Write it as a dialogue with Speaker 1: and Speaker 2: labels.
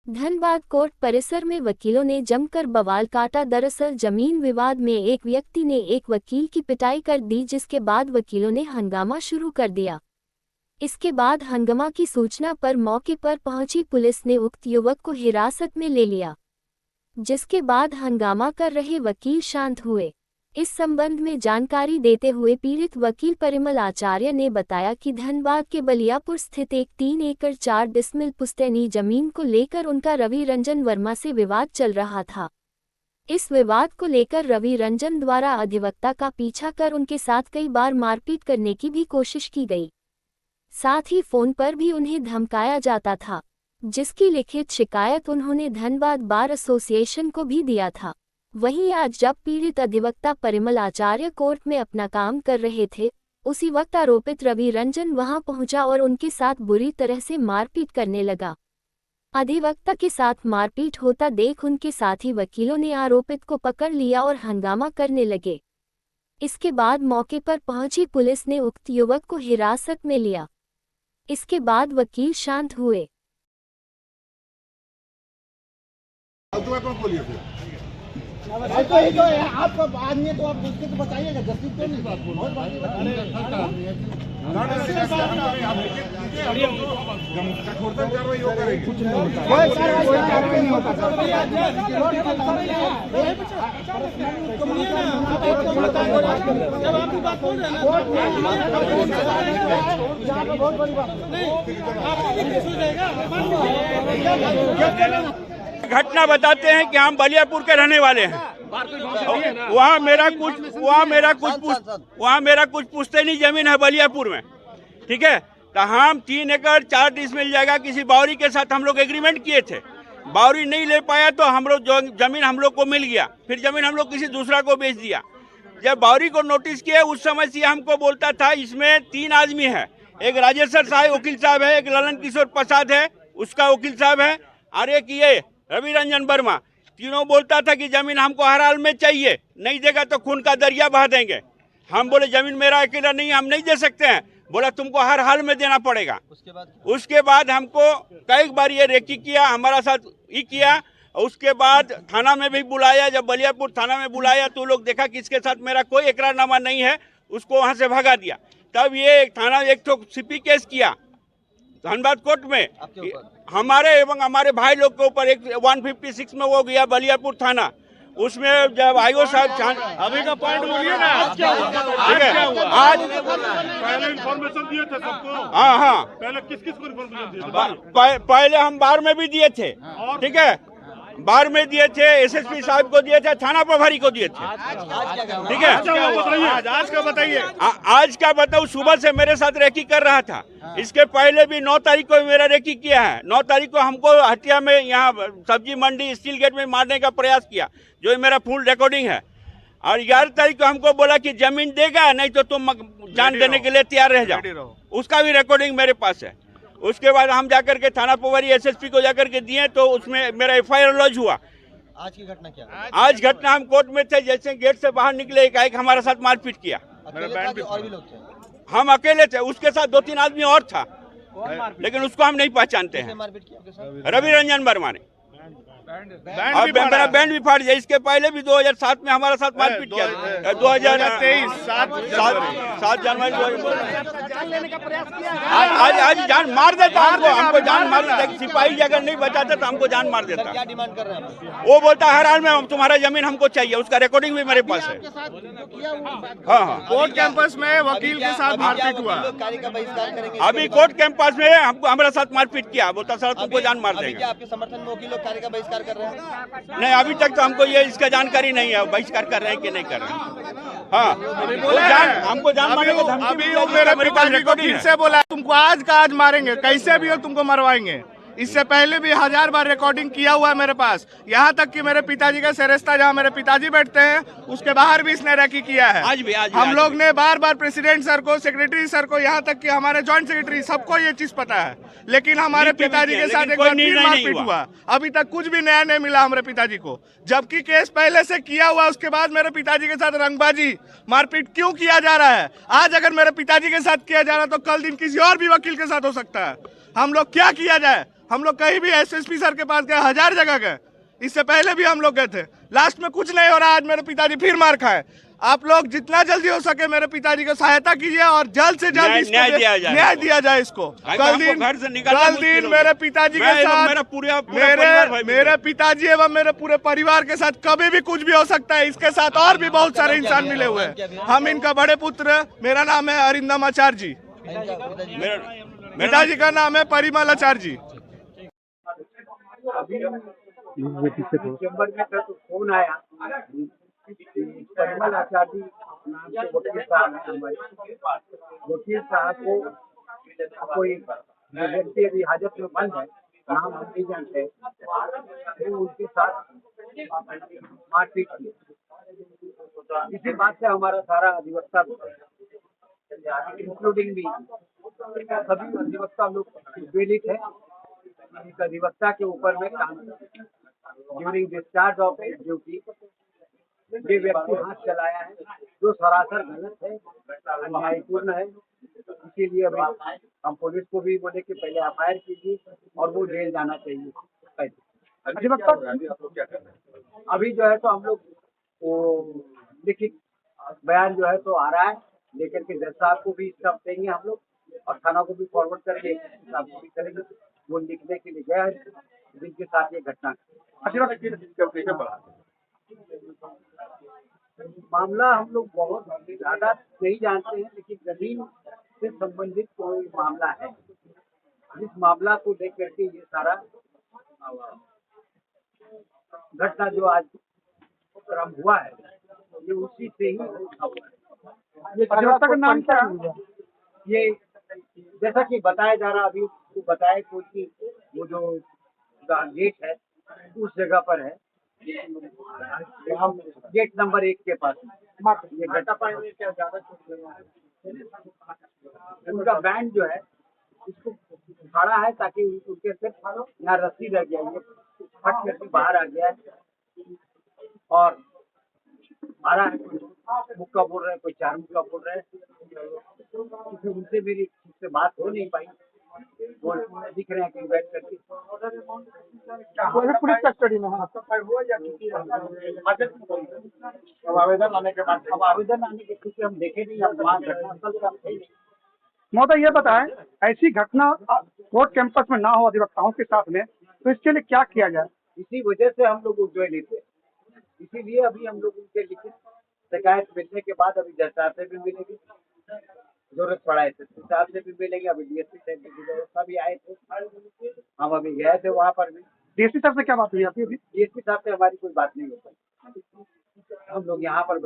Speaker 1: Dhanbad court परिसर में वकीलों ने जमकर बवाल काटा। दरअसल जमीन विवाद में एक व्यक्ति ने एक वकील की पिटाई कर दी, जिसके बाद वकीलों ने हंगामा शुरू कर दिया। इसके बाद हंगामा की सूचना पर मौके पर पहुंची पुलिस ने उक्त युवक को हिरासत में ले लिया, जिसके बाद हंगामा कर रहे वकील शांत हुए। इस संबंध में जानकारी देते हुए पीड़ित वकील परिमल आचार्य ने बताया कि धनबाद के बलियापुर स्थित एक 3 एकड़ 4 डिसमिल पुश्तैनी जमीन को लेकर उनका रवि रंजन वर्मा से विवाद चल रहा था। इस विवाद को लेकर रवि रंजन द्वारा अधिवक्ता का पीछा कर उनके साथ कई बार मारपीट करने की भी कोशिश की गई। साथ ही फोन पर भी उन्हें धमकाया जाता था, जिसकी लिखित शिकायत उन्होंने धनबाद बार एसोसिएशन को भी दिया था। वहीं आज जब पीड़ित अधिवक्ता परिमल आचार्य कोर्ट में अपना काम कर रहे थे, उसी वक्त आरोपित रवि रंजन वहां पहुंचा और उनके साथ बुरी तरह से मारपीट करने लगा। अधिवक्ता के साथ मारपीट होता देख उनके साथी वकीलों ने आरोपित को पकड़ लिया और हंगामा करने लगे। इसके बाद मौके पर पहुंची पुलिस ने उक्त युवक को हिरासत में लिया। इसके बाद वकील शांत हुए।
Speaker 2: आपका आदमी तो आप उसके तो बताइएगा, जस्टिस तो नहीं बात बोलो।
Speaker 3: घटना बताते हैं कि हम बलियापुर के रहने वाले हैं। वहाँ मेरा कुछ पुश्तैनी जमीन है बलियापुर में, ठीक है। तो हम 3 एकड़ 4 डिसमिल जगह किसी बावरी के साथ हम लोग एग्रीमेंट किए थे। बावरी नहीं ले पाया तो हम लोग जो जमीन हम लोग को मिल गया, फिर जमीन हम लोग किसी दूसरा को बेच दिया। जब बावरी को नोटिस किया उस समय से हमको बोलता था इसमें 3 आदमी है, एक राजेश्वर साहब वकील साहब है, एक ललन किशोर प्रसाद है उसका वकील साहब है, और एक ये रवि रंजन वर्मा। तीनों बोलता था कि जमीन हमको हर हाल में चाहिए, नहीं देगा तो खून का दरिया बहा देंगे। हम बोले जमीन मेरा अकेला नहीं, हम नहीं दे सकते हैं। बोला तुमको हर हाल में देना पड़ेगा। उसके बाद हमको कई बार ये रेकी किया, हमारा साथ ही किया। उसके बाद थाना में भी बुलाया। जब बलियापुर थाना में बुलाया तो लोग देखा कि इसके साथ मेरा कोई इकरारनामा नहीं है, उसको वहाँ से भगा दिया। तब ये थाना एक तो सीपी केस किया धनबाद कोर्ट में हमारे एवं हमारे भाई लोग के ऊपर। एक 156 में वो गया बलियापुर थाना। उसमें जब आईओ साहब
Speaker 4: अभी का पॉइंट बोलिए ना,
Speaker 3: ठीक है। आज
Speaker 4: पहले इन्फॉर्मेशन दिए थे सबको।
Speaker 3: हाँ
Speaker 4: पहले किस को इन्फॉर्मेशन दिए थे?
Speaker 3: पहले हम बार में भी दिए थे, ठीक है। बार में दिए थे, एसएसपी साहब को दिए थे, थाना प्रभारी को दिए थे, ठीक है।
Speaker 4: आज का बताइए।
Speaker 3: आज का बताऊँ, सुबह से मेरे साथ रेकी कर रहा था। इसके पहले भी 9 तारीख को मेरा रेकी किया है। 9 तारीख को हमको हटिया में यहाँ सब्जी मंडी स्टील गेट में मारने का प्रयास किया, जो मेरा फुल रिकॉर्डिंग है। और 11 तारीख को हमको बोला कि जमीन देगा नहीं तो तुम जान देने के लिए तैयार रह जाओ, उसका भी रिकॉर्डिंग मेरे पास है। उसके बाद हम जाकर के थाना प्रभारी एसएसपी को जाकर के दिए तो उसमें मेरा एफआईआर लॉन्च हुआ।
Speaker 2: आज की घटना क्या?
Speaker 3: आज घटना हम कोर्ट में थे, जैसे गेट से बाहर निकले एक हमारे साथ मारपीट किया।
Speaker 2: और भी लोग थे?
Speaker 3: हम अकेले थे, उसके साथ 2-3 आदमी और था, लेकिन उसको हम नहीं पहचानते हैं।
Speaker 2: मारपीट किया?
Speaker 3: रवि रंजन वर्मा ने। और मेरा बैंड भी फाड़ दिया। इसके पहले भी 2007 में हमारा साथ मारपीट किया। 2023 7 जनवरी आज जान मार देता हमको जान मार देता। सिपाही अगर नहीं बचाते तो हमको जान मार देता।
Speaker 2: क्या डिमांड कर रहे हैं?
Speaker 3: वो बोलता हर हाल में तुम्हारा जमीन हमको चाहिए, उसका रिकॉर्डिंग भी मेरे पास है। हाँ,
Speaker 4: कोर्ट कैंपस में वकील के साथ मारपीट हुआ।
Speaker 2: कार्य का बहिष्कार करेंगे?
Speaker 3: अभी कोर्ट कैंपस में हमको हमारे साथ मारपीट किया। बोलता सर तुमको जान मार देंगे।
Speaker 2: आपके समर्थन में वकील लोग कार्य का बहिष्कार कर रहे हैं?
Speaker 3: नहीं, अभी तक तो हमको ये इसका जानकारी नहीं है बहिष्कार कर रहे हैं कि नहीं कर रहे हैं। हाँ, हमको जान मारने का धमकी
Speaker 4: अभी वो मेरे पिताजी को फिर से बोला तुमको आज का आज मारेंगे, कैसे भी हो तुमको मरवाएंगे। इससे पहले भी 1000 बार रिकॉर्डिंग किया हुआ है मेरे पास। यहाँ तक कि मेरे पिताजी का सेरेस्ता जहाँ मेरे पिताजी बैठते हैं उसके बाहर भी इसने रैकी किया है।
Speaker 3: आज
Speaker 4: हम लोग ने बार बार प्रेसिडेंट सर को, सेक्रेटरी सर को, यहाँ तक कि हमारे जॉइंट सेक्रेटरी सबको ये चीज पता है। लेकिन हमारे पिताजी के साथ एक बार फिर मारपीट हुआ। अभी तक कुछ भी नया नहीं मिला हमारे पिताजी को, जबकि केस पहले से किया हुआ। उसके बाद मेरे पिताजी के साथ रंगबाजी मारपीट क्यों किया जा रहा है? आज अगर मेरे पिताजी के साथ किया जा रहा है तो कल दिन किसी और भी वकील के साथ हो सकता है। हम लोग क्या किया जाए? हम लोग कहीं भी एसएसपी सर के पास गए, 1000 जगह गए, इससे पहले भी हम लोग गए थे, लास्ट में कुछ नहीं हो रहा। आज मेरे पिताजी फिर मार खाए। आप लोग जितना जल्दी हो सके मेरे पिताजी को सहायता कीजिए और जल्द से जल्द न्याय दिया जाए इसको। कल दिन मेरे पिताजी के साथ मेरे पिताजी एवं मेरे पूरे परिवार के साथ कभी भी कुछ भी हो सकता है। इसके साथ और भी बहुत सारे इंसान मिले हुए हैं। हम इनका बड़े पुत्र, मेरा नाम है अरिंदम आचार्य जी, पिताजी का नाम है परिमल आचार्य जी।
Speaker 5: चैम्बर में तो फोन आया, परिमल आचार्य जी नाम के वकील साहब हैं हमारे। वकील साहब को कोई व्यक्ति अभी हाजत में बंद है, नाम हम नहीं जानते, वो उनके साथ मारपीट की। इसी बात से हमारा सारा अधिवक्ता इंक्लूडिंग भी सभी अधिवक्ता लोग पीड़ित है। इस अधिवक्ता के ऊपर में काम ड्यूरिंग डिस्चार्ज ऑफ ड्यूटी ये व्यक्ति हाथ चलाया है, जो सरासर गलत है, अन्यायपूर्ण है। इसीलिए अभी हम पुलिस को भी बोले कि पहले एफआईआर कीजिए और वो जेल जाना चाहिए। अभी जो है तो हम लोग वो लिखित बयान जो है तो आ रहा है, लेकर के जज साहब को भी इसका देंगे हम लोग और थाना को भी फॉरवर्ड करेंगे, भी करेंगे। वो लिखने के लिए गया है जिनके साथ ये घटना। मामला हम लोग बहुत ज्यादा नहीं जानते हैं, लेकिन जमीन से संबंधित कोई मामला है। जिस मामला को लेकर के ये सारा घटना जो आज प्रारंभ हुआ है, ये उसी से ही हुआ है। ये अधिवक्ता का नाम क्या है? ये जैसा कि बताया जा रहा, अभी उसको बताया कोई कि वो जो गेट है उस जगह पर है, गेट नंबर 1 के पास। ये घटना पाए क्या ज्यादा उनका बैंड जो है इसको खड़ा है ताकि उनके से यहाँ रस्सी लग गया, ये फट करके बाहर आ गया है और मारा है। कोई मुक्का बोल रहे हैं, कोई 4 मुक्का बोल रहे हैं, क्योंकि उनसे मेरी ठीक से बात हो नहीं पाई। वो दिख रहे हैं कहीं बैठ करके। पुलिस कस्टडी में अब आवेदन आने के बाद क्योंकि हम देखे नहीं, अब वहाँ घटनास्थल पर हम थे नहीं।
Speaker 6: महोदय ये बताएं, ऐसी घटना कोर्ट कैंपस में ना हो अधिवक्ताओं के साथ में, तो इसके लिए क्या किया जाए?
Speaker 5: इसी वजह से हम लोग जो लेते, इसीलिए अभी हम लोग उनके लिखित शिकायत मिलने के बाद अभी जज साहब से भी मिलेंगे, जरूरत पड़ा है एसएसपी साहब से भी मिलेंगे। अभी डीएसपी साहब की व्यवस्था भी आए थे, हम अभी गए थे वहाँ पर भी।
Speaker 6: डीएसपी साहब से क्या बात हुई आपकी?
Speaker 5: डीएसपी साहब से हमारी कोई बात नहीं हो पाई। हम लोग यहाँ पर